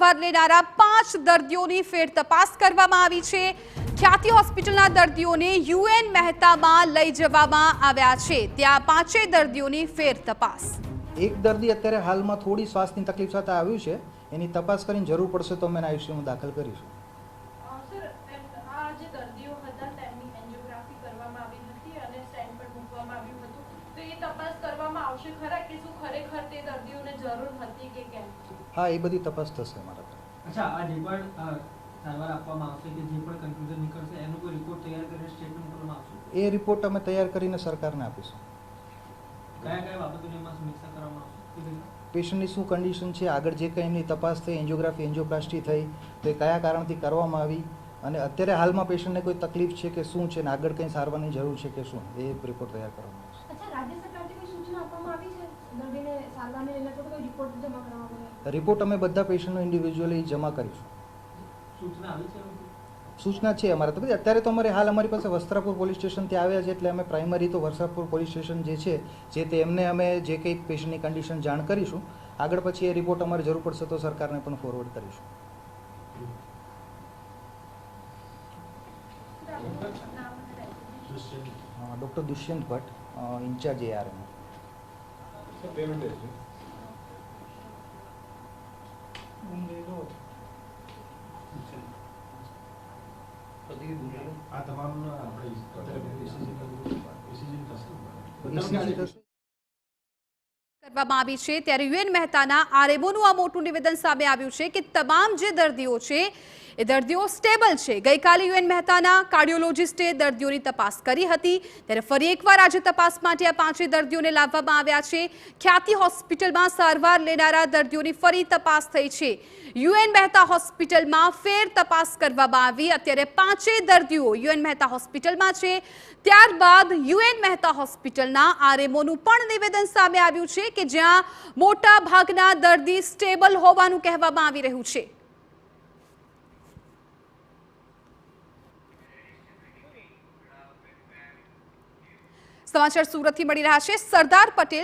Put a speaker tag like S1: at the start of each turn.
S1: સારવાર લેનારા 5 દર્દીઓની ફેર તપાસ કરવામાં આવી છે। ખ્યાતિ હોસ્પિટલના દર્દીઓને યુએન મહેતામાં લઈ જવામાં આવ્યા છે। ત્યાં 5 દર્દીઓની ફેર તપાસ।
S2: એક દર્દી અત્યારે હાલમાં થોડી શ્વાસની તકલીફ સાથે આવ્યું છે, એની તપાસ કરીને જરૂર પડશે તો અમે આઈસીયુમાં દાખલ કરીશું।
S3: સર, આ જે દર્દીઓ હતા તેમની એન્જિયોગ્રાફી કરવામાં આવી હતી અને સ્ટેન્ડ પર મૂકવામાં આવ્યું હતું, તો એ તપાસ કરવામાં આવશે ખરા કે શું ખરેખર તે દર્દીઓને જરૂર હતી કે કેમ?
S2: હા, એ બધી તપાસ થશે અમારા પર।
S4: અચ્છા, આ રિપોર્ટ સારવાર આપવામાં આવશે કે જે પણ કન્ક્લુઝન નીકળશે એનો કોઈ રિપોર્ટ તૈયાર કરીને સ્ટેટમેન્ટ મોકલવામાં આવશે?
S2: એ રિપોર્ટ અમે તૈયાર કરીને સરકારને આપીશું।
S4: કયા કયા બાબતોની એમાં સમીક્ષા કરવામાં આવશે?
S2: પેશન્ટની શું કન્ડિશન છે, આગળ જે કંઈ એમની તપાસ થઈ, એન્જિયોગ્રાફી એન્જિયોપ્લાસ્ટી થઈ તો એ કયા કારણથી કરવામાં આવી, અને અત્યારે હાલમાં પેશન્ટને કોઈ તકલીફ છે કે શું છે, ને આગળ કંઈ સારવારની જરૂર છે કે શું, એ રિપોર્ટ તૈયાર કરવામાં આવશે।
S5: अच्छा, राज्य सरकार की कोई सूचना આપવામાં આવી છે દર્દીને સારવારને લઈને તો કોઈ રિપોર્ટ જમા કરવામાં આવે?
S2: રિપોર્ટ અમે બધા પેશન્ટનો ઇન્ડિવિજ્યુઅલી જમા કરીશું।
S4: સૂચના આવી છે?
S2: સૂચના છે અમારે તો બધી। અત્યારે તો અમારે હાલ અમારી પાસે વસ્ત્રાપુર પોલીસ સ્ટેશનથી આવ્યા છે, એટલે અમે પ્રાઇમરી તો વસ્ત્રાપુર પોલીસ સ્ટેશન જે છે તે એમને અમે જે કંઈ પેશન્ટની કન્ડિશન જાણ કરીશું। આગળ પછી એ રિપોર્ટ અમારે જરૂર પડશે તો સરકારને પણ ફોરવર્ડ કરીશું। Doctor Dushyant Bhatt, incharge ARM।
S6: આ તમામ આપણે
S1: કરવામાં આવી છે। ત્યારે યુએન મહેતાના આરએમઓનું આ મોટું નિવેદન સામે આવ્યું છે કે તમામ જે દર્દીઓ છે એ દર્દીઓ સ્ટેબલ છે। ગઈકાલે યુએન મહેતાના કાર્ડિયોલોજિસ્ટે દર્દીઓની તપાસ કરી હતી, ત્યારે ફરી એકવાર આજે તપાસ માટે આ 5 દર્દીઓને લાવવામાં આવ્યા છે। ખ્યાતિ હોસ્પિટલમાં સારવાર લેનારા દર્દીઓની ફરી તપાસ થઈ છે। યુએન મહેતા હોસ્પિટલમાં ફેર તપાસ કરવામાં આવી। અત્યારે 5 દર્દીઓ યુએન મહેતા હોસ્પિટલમાં છે। ત્યારબાદ યુએન મહેતા હોસ્પિટલના આરએમઓનું પણ નિવેદન સામે આવ્યું છે કે જ્યાં મોટા ભાગના દર્દી સ્ટેબલ હોવાનું કહેવામાં આવી રહ્યું છે। સમાચાર સુરતથી મળી રહ્યા છે। સરદાર પટેલ